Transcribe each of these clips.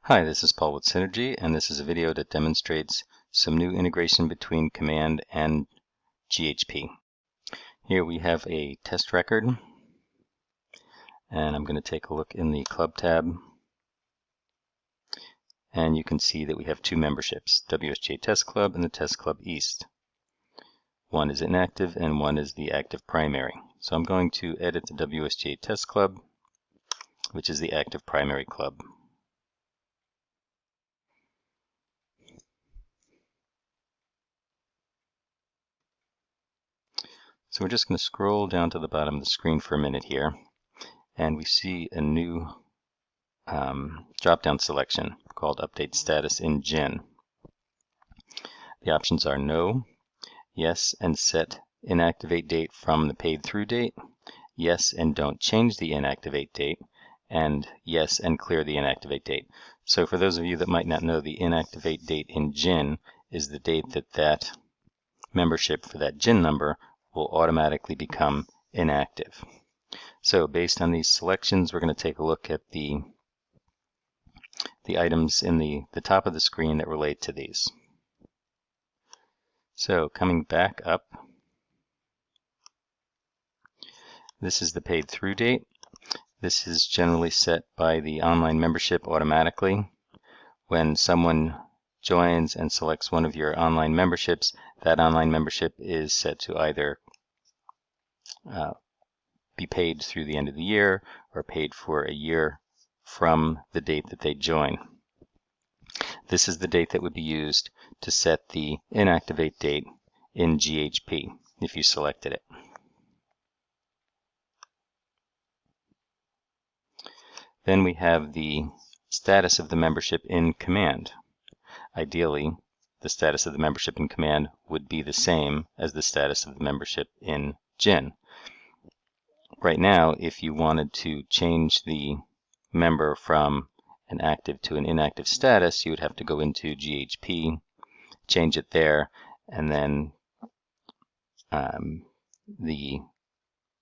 Hi, this is Paul with Synergy, and this is a video that demonstrates some new integration between Command and GHP. Here we have a test record, and I'm going to take a look in the Club tab, and you can see that we have two memberships, WSGA Test Club and the Test Club East. One is inactive and one is the active primary. So I'm going to edit the WSGA Test Club, which is the active primary club. So we're just going to scroll down to the bottom of the screen for a minute here, and we see a new drop-down selection called Update Status in GHIN. The options are No, Yes, and set inactivate date from the paid through date, Yes, and don't change the inactivate date, and Yes, and clear the inactivate date. So for those of you that might not know, the inactivate date in GHIN is the date that membership for that GHIN number will automatically become inactive. So based on these selections, we're going to take a look at the items in the top of the screen that relate to these. So coming back up, this is the paid through date. This is generally set by the online membership automatically. When someone joins and selects one of your online memberships, that online membership is set to either be paid through the end of the year or paid for a year from the date that they join. This is the date that would be used to set the inactivate date in GHP if you selected it. Then we have the status of the membership in Command. Ideally, the status of the membership in Command would be the same as the status of the membership in GHIN. Right now, if you wanted to change the member from an active to an inactive status, you would have to go into GHP, change it there, and then the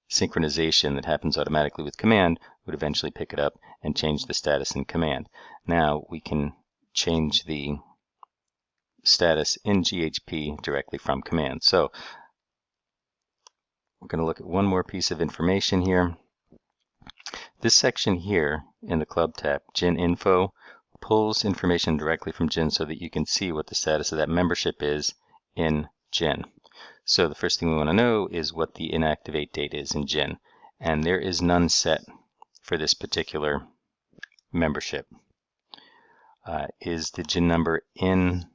synchronization that happens automatically with Command would eventually pick it up and change the status in Command. Now we can change the status in GHP directly from Command. So we're going to look at one more piece of information here. This section here in the Club tab, GHIN Info, pulls information directly from GHIN so that you can see what the status of that membership is in GHIN. So the first thing we want to know is what the inactivate date is in GHIN, and there is none set for this particular membership. Is the GHIN number in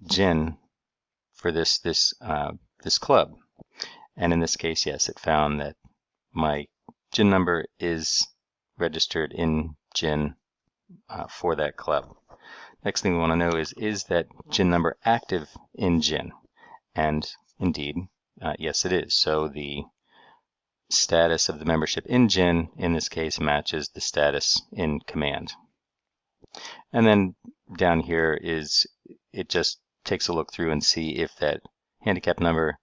GHIN for this club? And in this case, yes, it found that my GHIN number is registered in GHIN for that club. Next thing we want to know is that GHIN number active in GHIN? And indeed, yes it is. So the status of the membership in GHIN, in this case, matches the status in Command. And then down here it just takes a look through and see if that handicap number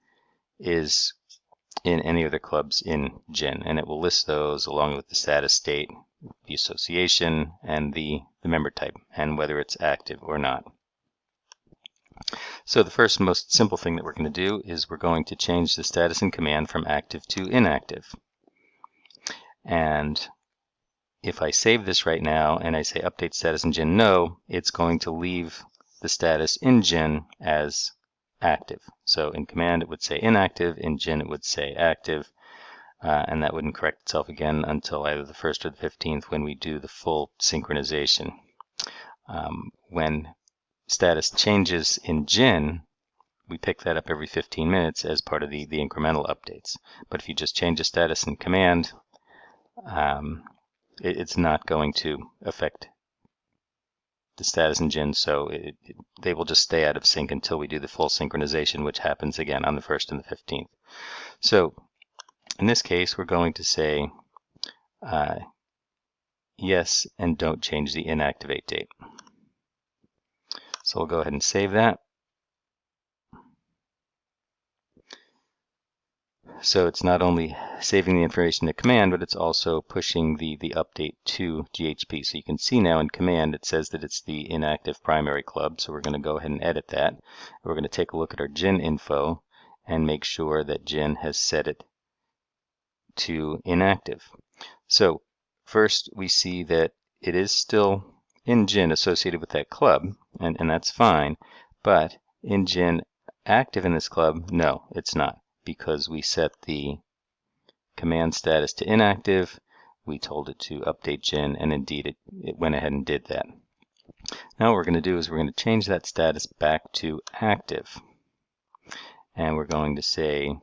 is in any of the clubs in GHIN, and it will list those along with the status date, the association, and the member type, and whether it's active or not. So the first most simple thing that we're going to do is we're going to change the status in Command from active to inactive. And if I save this right now and I say update status in GHIN no, it's going to leave the status in GHIN as active. So in Command it would say inactive, in GHIN it would say active, and that wouldn't correct itself again until either the 1st or the 15th when we do the full synchronization. When status changes in GHIN, we pick that up every 15 minutes as part of the incremental updates. But if you just change the status in Command, it's not going to affect the status in GHIN, so they will just stay out of sync until we do the full synchronization, which happens again on the 1st and the 15th. So in this case, we're going to say yes, and don't change the inactivate date. So we'll go ahead and save that. So it's not only saving the information to command, but it's also pushing the update to GHP. So you can see now in command it says that it's the inactive primary club. So we're going to go ahead and edit that. We're going to take a look at our GHIN info and make sure that GHIN has set it to inactive. So first we see that it is still in GHIN associated with that club, and that's fine, but in GHIN active in this club, no, it's not, because we set the command status to inactive, we told it to update GHIN, and indeed it went ahead and did that. Now what we're going to do is we're going to change that status back to active, and we're going to say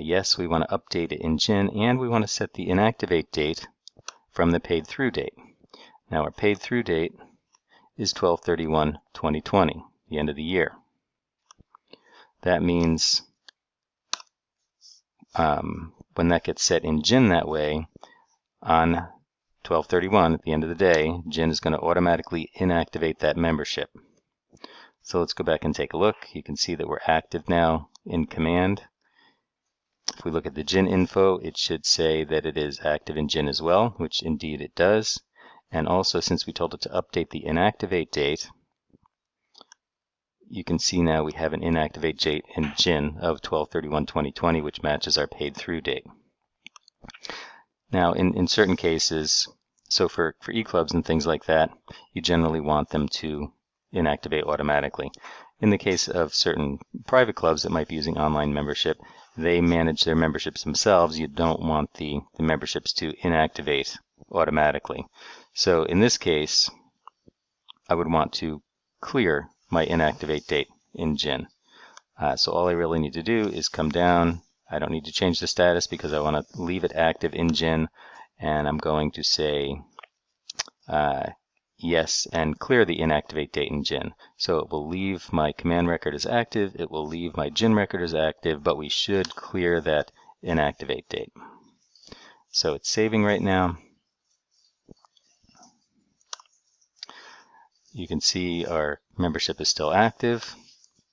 yes, we want to update it in GHIN, and we want to set the inactivate date from the paid through date. Now our paid through date is 12/31/2020, the end of the year. That means when that gets set in GHIN that way, on 12/31 at the end of the day, GHIN is going to automatically inactivate that membership. So let's go back and take a look. You can see that we're active now in command. If we look at the GHIN info, it should say that it is active in GHIN as well, which indeed it does. And also, since we told it to update the inactivate date, you can see now we have an inactivate date in GHIN of 12/31/2020, which matches our paid through date. Now, in certain cases, so for e-clubs and things like that, you generally want them to inactivate automatically. In the case of certain private clubs that might be using online membership, they manage their memberships themselves. You don't want the memberships to inactivate automatically. So in this case, I would want to clear my inactivate date in GHIN. So all I really need to do is come down. I don't need to change the status because I want to leave it active in GHIN, and I'm going to say yes and clear the inactivate date in GHIN. So it will leave my command record as active, it will leave my GHIN record as active, but we should clear that inactivate date. So it's saving right now. You can see our membership is still active.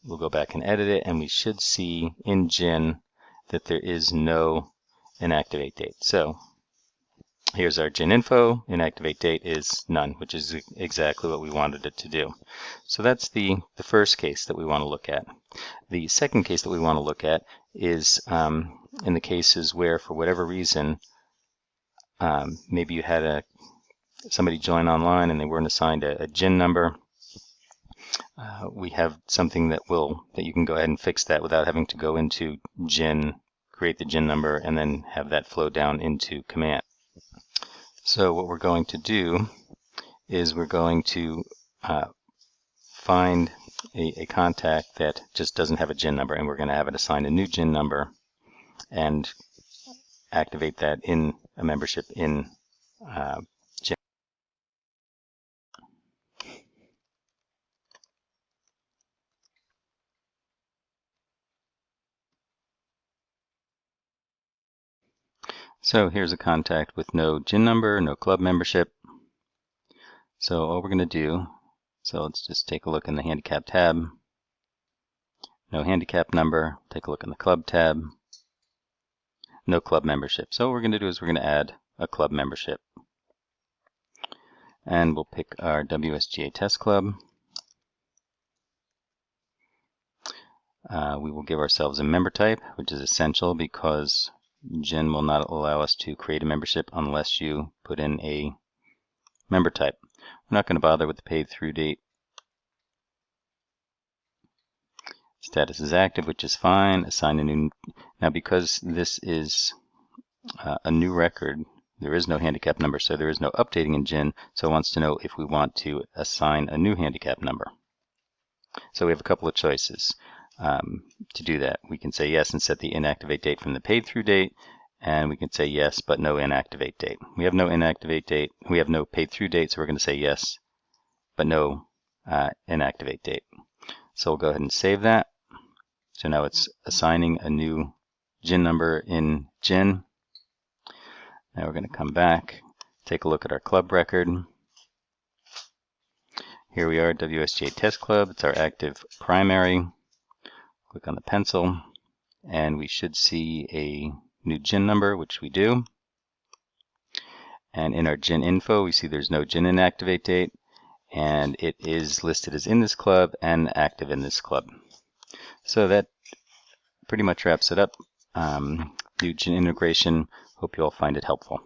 We'll go back and edit it, and we should see in GHIN that there is no inactivate date. So here's our GHIN info. Inactivate date is none, which is exactly what we wanted it to do. So that's the first case that we want to look at. The second case that we want to look at is in the cases where, for whatever reason, maybe you had somebody join online and they weren't assigned a GHIN number. We have something that you can go ahead and fix that without having to go into GHIN, create the GHIN number, and then have that flow down into command. So what we're going to do is we're going to find a contact that just doesn't have a GHIN number, and we're going to have it assign a new GHIN number and activate that in a membership in GHIN. So here's a contact with no GHIN number, no club membership. So all we're going to do, so let's just take a look in the handicap tab. No handicap number. Take a look in the club tab. No club membership. So what we're going to do is we're going to add a club membership. And we'll pick our WSGA test club. We will give ourselves a member type, which is essential because GHIN will not allow us to create a membership unless you put in a member type. We're not going to bother with the paid through date. Status is active, which is fine. Assign a new. Now, because this is a new record, there is no handicap number, so there is no updating in GHIN. So it wants to know if we want to assign a new handicap number. So we have a couple of choices to do that. We can say yes and set the inactivate date from the paid through date, and we can say yes but no inactivate date. We have no inactivate date. We have no paid through date, so we're going to say yes but no inactivate date. So we'll go ahead and save that. So now it's assigning a new GHIN number in GHIN. Now we're going to come back, take a look at our club record. Here we are, WSGA Test Club. It's our active primary. Click on the pencil. and we should see a new GHIN number, which we do. And in our GHIN info, we see there's no GHIN inactivate date, and it is listed as in this club and active in this club. So that pretty much wraps it up. New GHIN integration. Hope you all find it helpful.